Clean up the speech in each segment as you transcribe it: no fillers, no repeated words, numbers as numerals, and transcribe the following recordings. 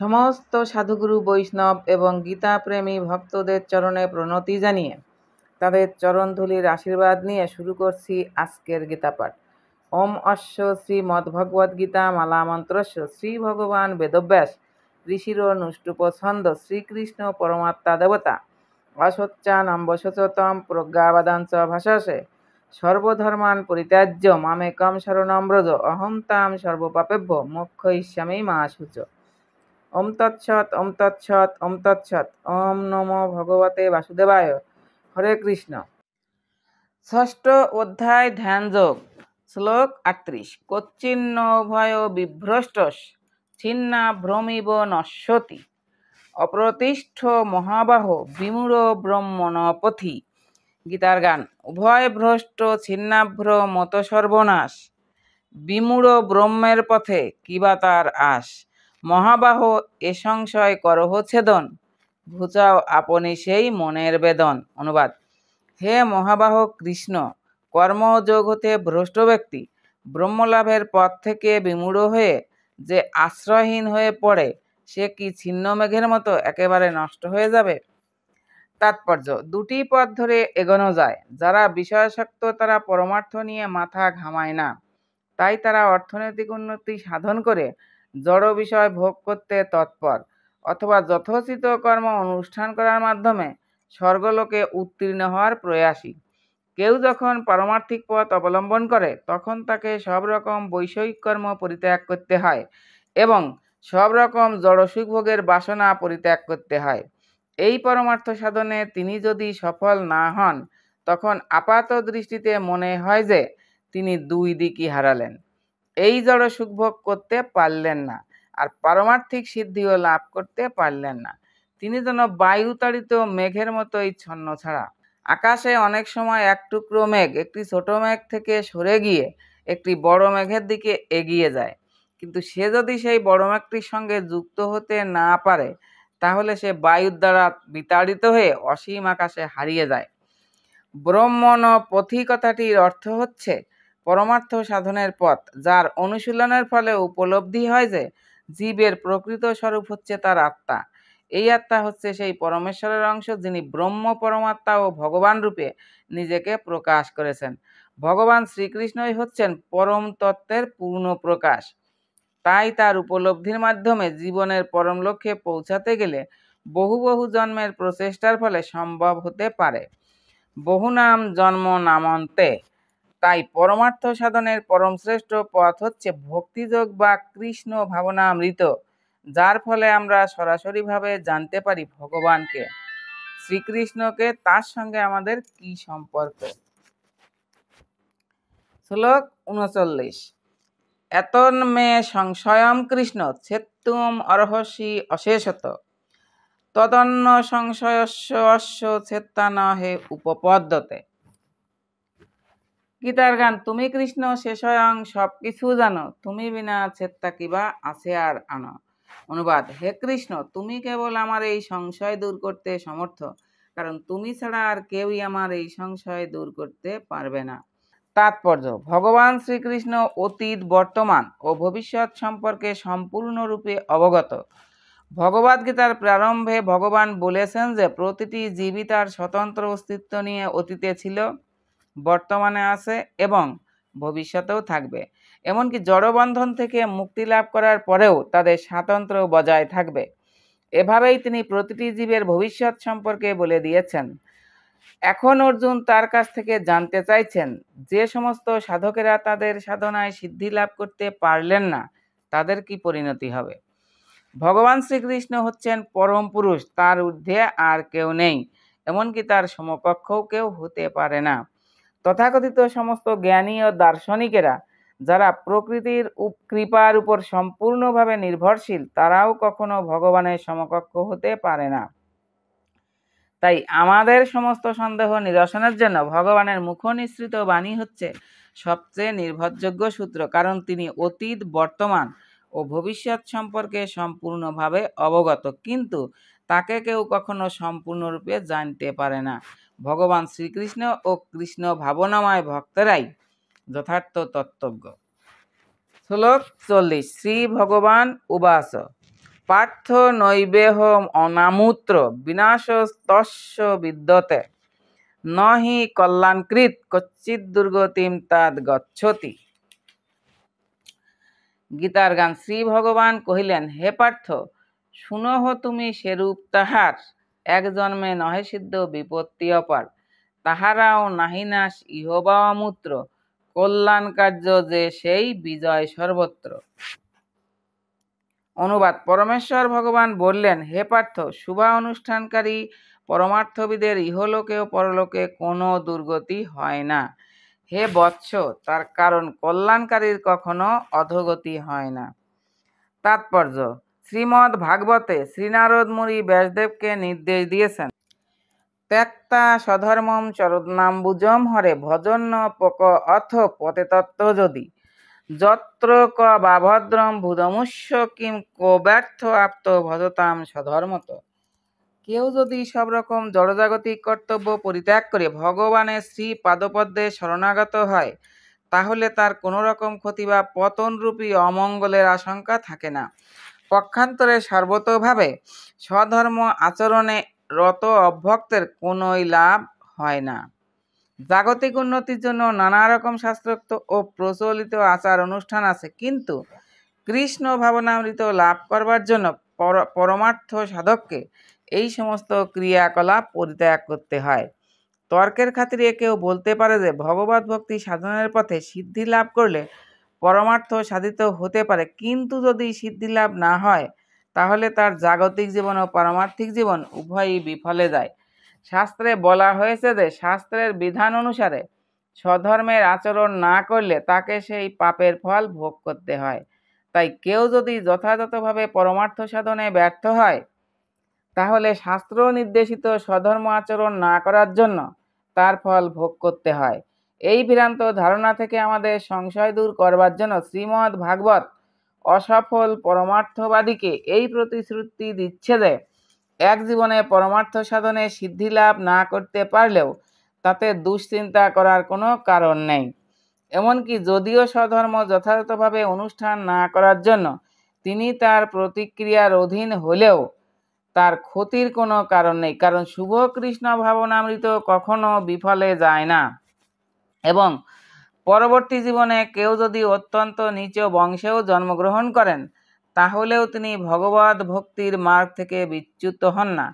সমস্ত সাধুগুরু বৈষ্ণব এবং গীতাপ্রেমী ভক্তদের চরণে প্রণতি জানিয়ে তাদের চরণধূলির আশীর্বাদ নিয়ে শুরু করছি আজকের গীতাপাঠ। ওম অশ্ব শ্রীমদ্ভগবদ্গীতা মালা মন্ত্রস্য শ্রী ভগবান বেদব্যাস ঋষির নুষ্টুপ ছন্দ শ্রীকৃষ্ণ পরমাত্মা দেবতা অসচ্চানম্বশতম প্রজ্ঞাবাদাঞ্চ ভাষাসে সর্বধর্মান পরিত্যাজ্য মামেকম শরণং ব্রজ অহং তাং সর্বপাপেভ্য মোক্ষয়িষ্যামি মা শুচ। ওম তৎসৎ ওম তৎসৎ ওম তৎসৎ। ওম নমো ভগবতে বাসুদেবায়। হরে কৃষ্ণ। ষষ্ঠ অধ্যায় ধ্যানযোগ। শ্লোক 38। কচ্ছিন্ন উভয় বিভ্রষ্ট ছিন্না ভ্রমিব নশ্যতি অপ্রতিষ্ঠ মহাবাহ বিমূঢ় ব্রহ্মণ পথি। গীতার গান। উভয় ভ্রষ্ট ছিন্নাভ্র মত সর্বনাশ, বিমূঢ় ব্রহ্মের পথে কিবা তার আশ। মহাবাহ এ সংশয় করহ ছেদন, ঘুচাও আপনি সেই মনের বেদন। অনুবাদ। হে মহাবাহ কৃষ্ণ, কর্মযোগ হতে ভ্রষ্ট ব্যক্তি ব্রহ্মলাভের পথ থেকে বিমূঢ় হয়ে যে আশ্রয়হীন হয়ে পড়ে, সে কি ছিন্ন মেঘের মতো একেবারে নষ্ট হয়ে যাবে? তাৎপর্য: দুটি পথ ধরে এগোনো যায়। যারা বিষয়াসক্ত তারা পরমার্থ নিয়ে মাথা ঘামায় না, তাই তারা অর্থনৈতিক উন্নতি সাধন করে জড় বিষয় ভোগ করতে তৎপর, অথবা যথোচিত কর্ম অনুষ্ঠান করার মাধ্যমে স্বর্গলোকে উত্তীর্ণ হওয়ার প্রয়াসী। কেউ যখন পারমার্থিক পথ অবলম্বন করে, তখন তাকে সব রকম বৈষয়িক কর্ম পরিত্যাগ করতে হয় এবং সব রকম জড় সুখভোগের বাসনা পরিত্যাগ করতে হয়। এই পরমার্থ সাধনে তিনি যদি সফল না হন, তখন আপাত দৃষ্টিতে মনে হয় যে তিনি দুই দিকই হারালেন। এই জড় সুখভোগ করতে পারলেন না, আর পারমার্থিক সিদ্ধিও লাভ করতে পারলেন না। তিনি যেন বায়ুতাড়িত মেঘের মতোই ছন্নছাড়া। আকাশে অনেক সময় এক টুকরো মেঘ একটি ছোট মেঘ থেকে সরে গিয়ে একটি বড় মেঘের দিকে এগিয়ে যায়, কিন্তু সে যদি সেই বড় মেঘটির সঙ্গে যুক্ত হতে না পারে, তাহলে সে বায়ুর দ্বারা বিতাড়িত হয়ে অসীম আকাশে হারিয়ে যায়। ব্রহ্মণ পথি কথাটির অর্থ হচ্ছে পরমার্থ সাধনের পথ, যার অনুশীলনের ফলে উপলব্ধি হয় যে জীবের প্রকৃত স্বরূপ হচ্ছে তার আত্মা। এই আত্মা হচ্ছে সেই পরমেশ্বরের অংশ, যিনি ব্রহ্ম পরমাত্মা ও ভগবান রূপে নিজেকে প্রকাশ করেছেন। ভগবান শ্রীকৃষ্ণই হচ্ছেন পরম তত্ত্বের পূর্ণ প্রকাশ। তাই তার উপলব্ধির মাধ্যমে জীবনের পরম লক্ষ্যে পৌঁছাতে গেলে বহু বহু জন্মের প্রচেষ্টার ফলে সম্ভব হতে পারে। বহুনাম জন্ম নামন্তে। তাই পরমার্থ সাধনের পরম শ্রেষ্ঠ পথ হচ্ছে ভক্তিযোগ বা কৃষ্ণ ভাবনামৃত, যার ফলে আমরা সরাসরিভাবে জানতে পারি ভগবানকে, শ্রীকৃষ্ণকে, তার সঙ্গে আমাদের কি সম্পর্ক। শ্লোক 39। এতন্মে সংশয়ম কৃষ্ণ ছেত্তুম অর্হসি অশেষত তদন্য সংশয়স্য অস্য ছেত্তা ন হে উপপদ্যতে। গীতার গান। তুমি কৃষ্ণ সে স্বয়ং সব কিছু জানো, তুমি বিনা ছেত্তা কিবা আছে আর আনো। অনুবাদ। হে কৃষ্ণ, তুমি কেবল আমার এই সংশয় দূর করতে সমর্থ, কারণ তুমি ছাড়া আর কেউই আমার এই সংশয় দূর করতে পারবে না। তাৎপর্য: ভগবান শ্রীকৃষ্ণ অতীত, বর্তমান ও ভবিষ্যৎ সম্পর্কে সম্পূর্ণরূপে অবগত। ভগবদ্গীতার প্রারম্ভে ভগবান বলেছেন যে প্রতিটি জীবই তার স্বতন্ত্র অস্তিত্ব নিয়ে অতীতে ছিল, বর্তমানে আছে এবং ভবিষ্যতেও থাকবে। এমনকি জড়বন্ধন থেকে মুক্তি লাভ করার পরেও তাদের স্বাতন্ত্র্য বজায় থাকবে। এভাবেই তিনি প্রতিটি জীবের ভবিষ্যৎ সম্পর্কে বলে দিয়েছেন। এখন অর্জুন তার কাছ থেকে জানতে চাইছেন, যে সমস্ত সাধকেরা তাদের সাধনায় সিদ্ধি লাভ করতে পারলেন না, তাদের কি পরিণতি হবে। ভগবান শ্রীকৃষ্ণ হচ্ছেন পরম পুরুষ, তার ঊর্ধ্বে আর কেউ নেই, এমনকি তার সমকক্ষও কেউ হতে পারে না। তথাকথিত সমস্ত জ্ঞানী ও দার্শনিকেরা যারা প্রকৃতির কৃপার উপর সম্পূর্ণভাবে নির্ভরশীল, তারাও কখনো ভগবানের সমকক্ষ হতে পারে না। তাই আমাদের সমস্ত সন্দেহ নিরসনের জন্য ভগবানের মুখনিসৃত বাণী হচ্ছে সবচেয়ে নির্ভরযোগ্য সূত্র, কারণ তিনি অতীত, বর্তমান ও ভবিষ্যৎ সম্পর্কে সম্পূর্ণভাবে অবগত, কিন্তু তাকে কেউ কখনো সম্পূর্ণরূপে জানতে পারে না। ভগবান শ্রীকৃষ্ণ ও কৃষ্ণ ভাবনাময় ভক্তরাই যথার্থ তত্ত্বজ্ঞ। শ্লোক 40। শ্রী ভগবান উবাচ পার্থ নৈবেহ অনামূত্র বিনাশস্তস্য বিদ্যতে নহি কল্যাণকৃত কচ্চিৎ দুর্গতিম তাদ গচ্ছতি। গীতার গান। শ্রী ভগবান কহিলেন, হে পার্থ, শুনহ তুমি সেরূপ তাহার, এক জন্মে নহে সিদ্ধ বিপত্তি অপার, তাহারাও নাহি নাশ ইহ বা অমূত্র, কল্যাণ কার্য যে সেই বিজয় সর্বত্র। অনুবাদ। পরমেশ্বর ভগবান বললেন, হে পার্থ, শুভা অনুষ্ঠানকারী পরমার্থবিদের ইহলোকে ও পরলোকে কোনো দুর্গতি হয় না। হে বৎস, তার কারণ কল্যাণকারীর কখনো অধোগতি হয় না। তাৎপর্য। শ্রীমদ্ ভাগবতে শ্রীনারদ মুনি ব্যাসদেবকে নির্দেশ দিয়েছেন, ত্যক্তা স্বধর্মম চরণাম্বুজম হরে ভজন্য পক অথ পতে তত্ত্ব যদি, যত্র ক বাভদ্রম ভুদমুষ্য কিম কো ব্যর্থ আপ্ত ভজতাম স্বধর্মত। কেউ যদি সব রকম জড়জাগতিক কর্তব্য পরিত্যাগ করে ভগবানের শ্রী পাদপদ্মে শরণাগত হয়, তাহলে তার কোনো রকম ক্ষতি বা পতনরূপী অমঙ্গলের আশঙ্কা থাকে না। পক্ষান্তরে সর্বতোভাবে স্বধর্ম আচরণে রত অভক্তের কোনোই লাভ হয় না। জাগতিক উন্নতির জন্য নানা রকম শাস্ত্রোক্ত ও প্রচলিত আচার অনুষ্ঠান আছে, কিন্তু কৃষ্ণ ভাবনামৃত লাভ করবার জন্য পরমার্থ সাধককে এই সমস্ত ক্রিয়াকলাপ পরিত্যাগ করতে হয়। তর্কের খাতিরে কেউ বলতে পারে যে ভগবত ভক্তি সাধনের পথে সিদ্ধি লাভ করলে পরমার্থ সাধিত হতে পারে, কিন্তু যদি সিদ্ধি লাভ না হয় তাহলে তার জাগতিক জীবন ও পারমার্থিক জীবন উভয়ই বিফলে যায়। শাস্ত্রে বলা হয়েছে যে শাস্ত্রের বিধান অনুসারে স্বধর্মের আচরণ না করলে তাকে সেই পাপের ফল ভোগ করতে হয়। তাই কেউ যদি যথাযথভাবে পরমার্থ সাধনে ব্যর্থ হয়, তাহলে শাস্ত্র নির্দেশিত স্বধর্ম আচরণ না করার জন্য তার ফল ভোগ করতে হয়। এই ভ্রান্ত ধারণা থেকে আমাদের সংশয় দূর করবার জন্য শ্রীমদ্ ভাগবত অসফল পরমার্থবাদীকে এই প্রতিশ্রুতি দিচ্ছে যে এক জীবনে পরমার্থ সাধনে সিদ্ধি লাভ না করতে পারলেও তাতে দুশ্চিন্তা করার কোনো কারণ নেই। এমনকি যদিও স্বধর্ম যথাযথভাবে অনুষ্ঠান না করার জন্য তিনি তার প্রতিক্রিয়ার অধীন হলেও তার ক্ষতির কোনো কারণ নেই, কারণ শুভ কৃষ্ণ ভাবনামৃত কখনো বিফলে যায় না। এবং পরবর্তী জীবনে কেউ যদি অত্যন্ত নিচ বংশেও জন্মগ্রহণ করেন, তাহলেও তিনি ভগবত ভক্তির মার্গ থেকে বিচ্যুত হন না।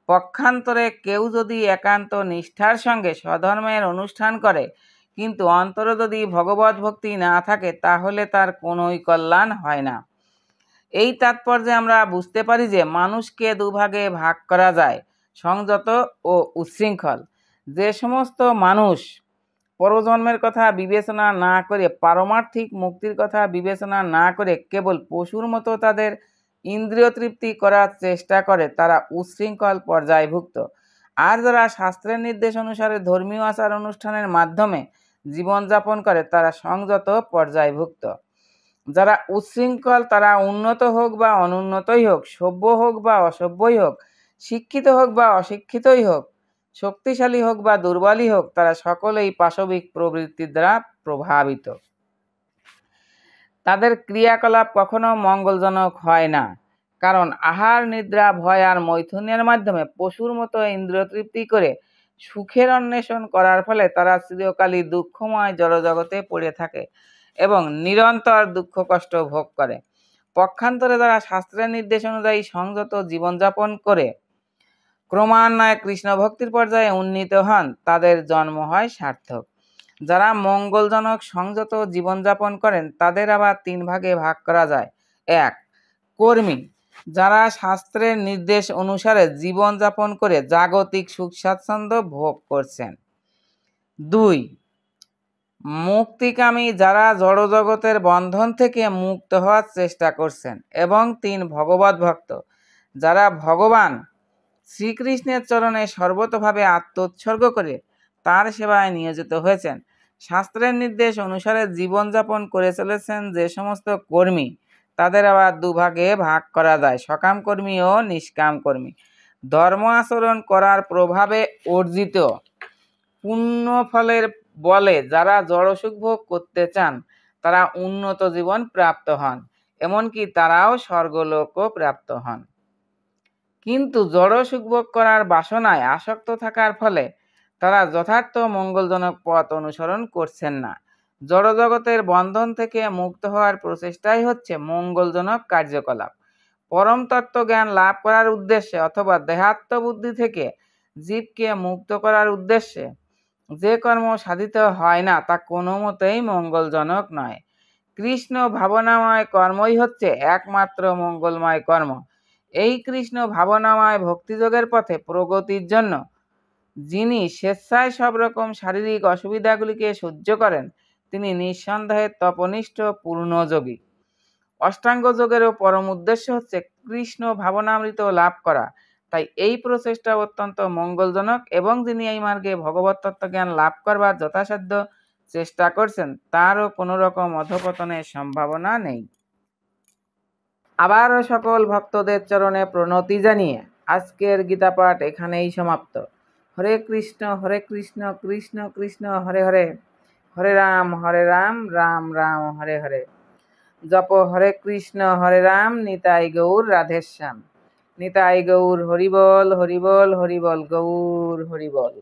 পক্ষান্তরে কেউ যদি একান্ত নিষ্ঠার সঙ্গে স্বধর্মের অনুষ্ঠান করে, কিন্তু অন্তরে যদি ভগবত ভক্তি না থাকে, তাহলে তার কোনোই কল্যাণ হয় না। এই তাৎপর্যে আমরা বুঝতে পারি যে মানুষকে দুভাগে ভাগ করা যায়, সংযত ও উচ্ছৃঙ্খল। যে সমস্ত মানুষ পরজন্মের কথা বিবেচনা না করে, পারমার্থিক মুক্তির কথা বিবেচনা না করে কেবল পশুর মতো তাদের ইন্দ্রিয় তৃপ্তি করার চেষ্টা করে, তারা উচ্ছৃঙ্খল পর্যায়ভুক্ত। আর যারা শাস্ত্রের নির্দেশ অনুসারে ধর্মীয় আচার অনুষ্ঠানের মাধ্যমে জীবনযাপন করে, তারা সংযত পর্যায়ভুক্ত। যারা উচ্ছৃঙ্খল তারা উন্নত হোক বা অনুন্নতই হোক, সভ্য হোক বা অসভ্যই হোক, শিক্ষিত হোক বা অশিক্ষিতই হোক, শক্তিশালী হোক বা দুর্বলই হোক, তারা সকলেই পাশবিক প্রবৃত্তির দ্বারা প্রভাবিত। তাদের ক্রিয়াকলাপ কখনো মঙ্গলজনক হয় না, কারণ আহার, নিদ্রা, ভয় আর মৈথুনের মাধ্যমে পশুর মতো ইন্দ্রিয় তৃপ্তি করে সুখের অন্বেষণ করার ফলে তারা চিরকালই দুঃখময় জড়জগতে পড়ে থাকে এবং নিরন্তর দুঃখ কষ্ট ভোগ করে। পক্ষান্তরে যারা শাস্ত্রের নির্দেশ অনুযায়ী সংযত জীবনযাপন করে ক্রমান্বয়ে কৃষ্ণ ভক্তির পর্যায়ে উন্নীত হন, তাদের জন্ম হয় সার্থক। যারা মঙ্গলজনক সংযত জীবনযাপন করেন তাদের আবার তিন ভাগে ভাগ করা যায়। ১. কর্মী, যারা শাস্ত্রের নির্দেশ অনুসারে জীবনযাপন করে জাগতিক সুখ স্বাচ্ছন্দ্য ভোগ করছেন। ২. মুক্তিকামী, যারা জড়জগতের বন্ধন থেকে মুক্ত হওয়ার চেষ্টা করছেন। এবং ৩. ভগবত ভক্ত, যারা ভগবান শ্রীকৃষ্ণের চরণে সর্বতোভাবে আত্মোৎসর্গ করে তার সেবায় নিয়োজিত হয়েছেন। শাস্ত্রের নির্দেশ অনুসারে জীবনযাপন করে চলেছেন যে সমস্ত কর্মী, তাদের আবার দুভাগে ভাগ করা যায়, সকাম কর্মী ও নিষ্কাম কর্মী। ধর্ম আচরণ করার প্রভাবে অর্জিত পুণ্য ফলের বলে যারা জড়সুখ ভোগ করতে চান, তারা উন্নত জীবন প্রাপ্ত হন এমনকি তারাও স্বর্গলোকও প্রাপ্ত হন। কিন্তু জড় সুখভোগ করার বাসনায় আসক্ত থাকার ফলে তারা যথার্থ মঙ্গলজনক পথ অনুসরণ করছেন না। জড়জগতের বন্ধন থেকে মুক্ত হওয়ার প্রচেষ্টাই হচ্ছে মঙ্গলজনক কার্যকলাপ। পরম তত্ত্ব জ্ঞান লাভ করার উদ্দেশ্যে অথবা দেহাত্মবুদ্ধি থেকে জীবকে মুক্ত করার উদ্দেশ্যে যে কর্ম সাধিত হয় না তা কোনো মতেই মঙ্গলজনক নয়। কৃষ্ণ ভাবনাময় কর্মই হচ্ছে একমাত্র মঙ্গলময় কর্ম। এই কৃষ্ণ ভাবনাময় ভক্তিযোগের পথে প্রগতির জন্য যিনি স্বেচ্ছায় সব রকম শারীরিক অসুবিধাগুলিকে সহ্য করেন তিনি নিঃসন্দেহে তপনিষ্ঠ পূর্ণযোগী। অষ্টাঙ্গ যোগেরও পরম উদ্দেশ্য হচ্ছে কৃষ্ণ ভাবনামৃত লাভ করা। তাই এই প্রচেষ্টা অত্যন্ত মঙ্গলজনক এবং যিনি এই মার্গে ভগবত তত্ত্বজ্ঞান লাভ করবার যথাসাধ্য চেষ্টা করছেন তারও কোনো রকম অধঃপতনের সম্ভাবনা নেই। আবারও সকল ভক্তদের চরণে প্রণতি জানিয়ে আজকের গীতাপাঠ এখানেই সমাপ্ত। হরে কৃষ্ণ কৃষ্ণ কৃষ্ণ হরে হরে, হরে রাম রাম রাম হরে হরে। জপ হরে কৃষ্ণ হরে রাম, নিতাই গৌর রাধেশ্যাম। নিতাই গৌর হরিবল হরিবল হরিবল গৌর হরিবল।